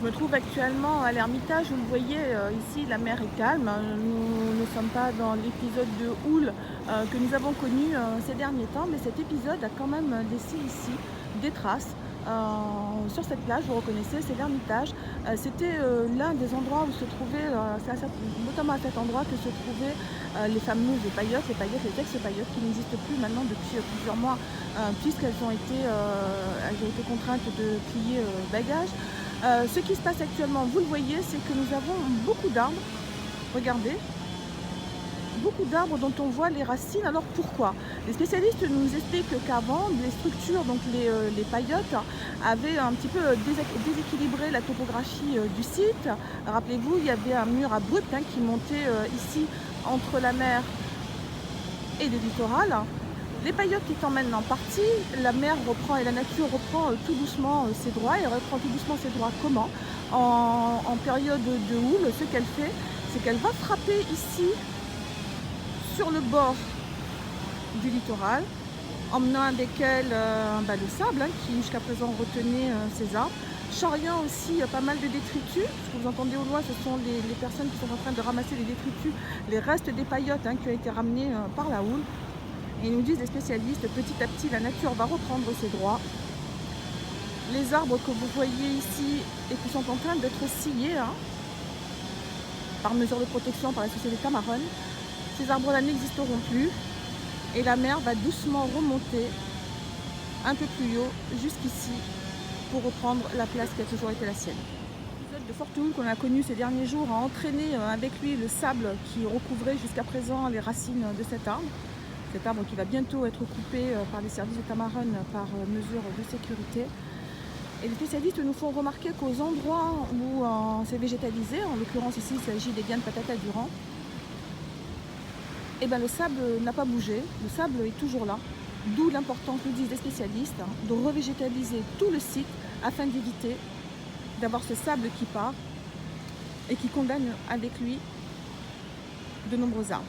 Je me trouve actuellement à l'Ermitage. Vous le voyez, ici la mer est calme. Nous ne sommes pas dans l'épisode de houle que nous avons connu ces derniers temps, mais cet épisode a quand même laissé ici des traces. Sur cette plage, vous reconnaissez, c'est l'Ermitage. C'était l'un des endroits où se trouvaient, notamment à cet endroit que se trouvaient les fameuses paillotes, les ex-paillotes qui n'existent plus maintenant depuis plusieurs mois, puisqu'elles elles ont été contraintes de plier bagages. Ce qui se passe actuellement, vous le voyez, c'est que nous avons beaucoup d'arbres. Regardez, beaucoup d'arbres dont on voit les racines. Alors pourquoi? Les spécialistes nous expliquent qu'avant, les structures, donc les paillotes, avaient un petit peu déséquilibré la topographie du site. Rappelez-vous, il y avait un mur abrupt qui montait ici entre la mer et le littoral. Les paillotes étant maintenant parties, la mer reprend et la nature reprend tout doucement ses droits. Et reprend tout doucement ses droits comment? En période de houle, ce qu'elle fait, c'est qu'elle va frapper ici sur le bord du littoral, emmenant avec elle le sable qui jusqu'à présent retenait ces arbres, charriant aussi pas mal de détritus. Ce que vous entendez au loin, ce sont les personnes qui sont en train de ramasser les détritus, les restes des paillotes qui ont été ramenés par la houle. Et nous disent les spécialistes, petit à petit, la nature va reprendre ses droits. Les arbres que vous voyez ici et qui sont en train d'être sciés par mesure de protection par la société Tamarun, ces arbres-là n'existeront plus et la mer va doucement remonter un peu plus haut jusqu'ici pour reprendre la place qui a toujours été la sienne. L'épisode de forte houle qu'on a connu ces derniers jours a entraîné avec lui le sable qui recouvrait jusqu'à présent les racines de cet arbre. Cet arbre qui va bientôt être coupé par les services de Tamarun par mesure de sécurité. Et les spécialistes nous font remarquer qu'aux endroits où c'est végétalisé, en l'occurrence ici il s'agit des biens de patata durand, le sable n'a pas bougé, le sable est toujours là. D'où l'importance, nous disent les spécialistes, de revégétaliser tout le site afin d'éviter d'avoir ce sable qui part et qui condamne avec lui de nombreux arbres.